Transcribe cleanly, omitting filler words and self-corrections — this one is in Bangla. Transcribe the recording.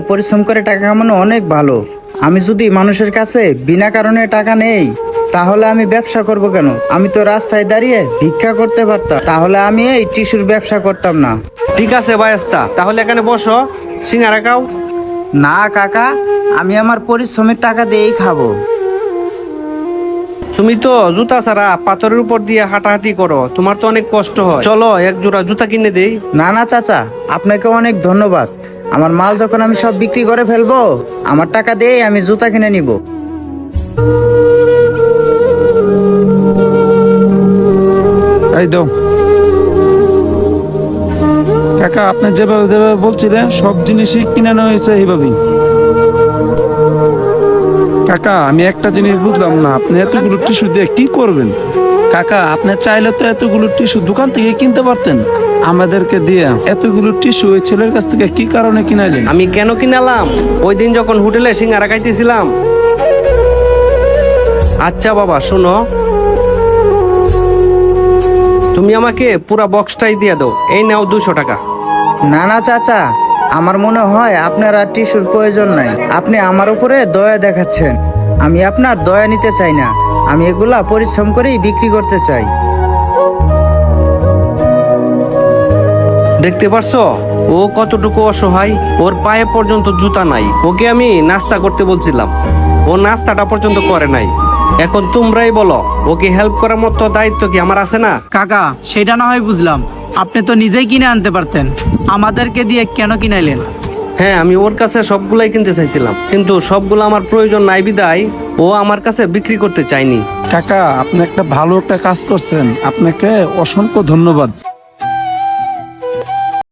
পরিশ্রম করে টাকা কামানো অনেক ভালো। আমি যদি মানুষের কাছে বিনা কারণে টাকা নেই তাহলে আমি ব্যবসা করব কেন? আমি তো রাস্তায় দাঁড়িয়ে ভিক্ষা করতে পারতাম, তাহলে আমি এই টিস্যুর ব্যবসা করতাম না। ঠিক আছে বায়াস্তা, তাহলে এখানে বসো, সিঙ্গারা খাও। না কাকা, আমি আমার পরিশ্রমের টাকা দিয়েই খাবো। তুমি তো জুতা ছাড়া পাথরের উপর দিয়ে হাঁটাহাঁটি করো, তোমার তো অনেক কষ্ট হয়। চলো এক জোড়া জুতা কিনে দেই। না না চাচা, আপনাকে অনেক ধন্যবাদ। আমার মাল যখন আমি সব বিক্রি করে ফেলবো, আমার টাকা দিয়েই আমি জুতা কিনে নিব। এই দাও কাকা, আপনি যেভাবে যেভাবে বলছিলেন সব জিনিসই কিনে নেওয়া হয়েছে এইভাবেই। কাকা আমি একটা জিনিস বুঝলাম না, আপনি এতগুলো টিস্যু দিয়ে কি করবেন? কাকা আপনি চাইলে তো এতগুলো টিস্যু দোকান থেকে কিনতে পারতেন, আমাদেরকে দিয়ে এতগুলো টিস্যু ওই ছেলের কাছ থেকে কি কারণে কিনাইলেন? আমি কেন কিনালাম? ওই দিন যখন হোটেলে সিঙ্গারা খাইতেছিলাম। আচ্ছা বাবা শোনো, তুমি আমাকে পুরা বক্সটাই দিয়ে দাও। এই নাও 200 টাকা। না না চাচা, আমার মনে হয় আপনার আর টিস্যুর প্রয়োজন নাই। আপনি আমার উপরে দয়া দেখাচ্ছেন। আমি আপনার দয়া নিতে চাই না, আমি এগুলা পরিশ্রম করেই বিক্রি করতে চাই। দেখতে পারছো ও কতটুকু অসহায়? ওর পায়ে পর্যন্ত জুতা নাই। ওকে আমি নাস্তা করতে বলছিলাম, ও নাস্তাটা পর্যন্ত করে নাই। এখন তোমরাই বলো, ওকে হেল্প করার মতো দায়িত্ব কি আমার আছে না? কাকা সেটা না হয় বুঝলাম, আপনি তো নিজেই কিনে আনতে পারতেন, আমাদেরকে দিয়ে কেন কিনাইলেন? হ্যাঁ, আমি ওর কাছে সবগুলাই কিনতে চাইছিলাম, কিন্তু সবগুলো আমার প্রয়োজন নাই বিদায় ও আমার কাছে বিক্রি করতে চাইনি। কাকা আপনি একটা ভালো একটা কাজ করছেন, আপনাকে অসংখ্য ধন্যবাদ।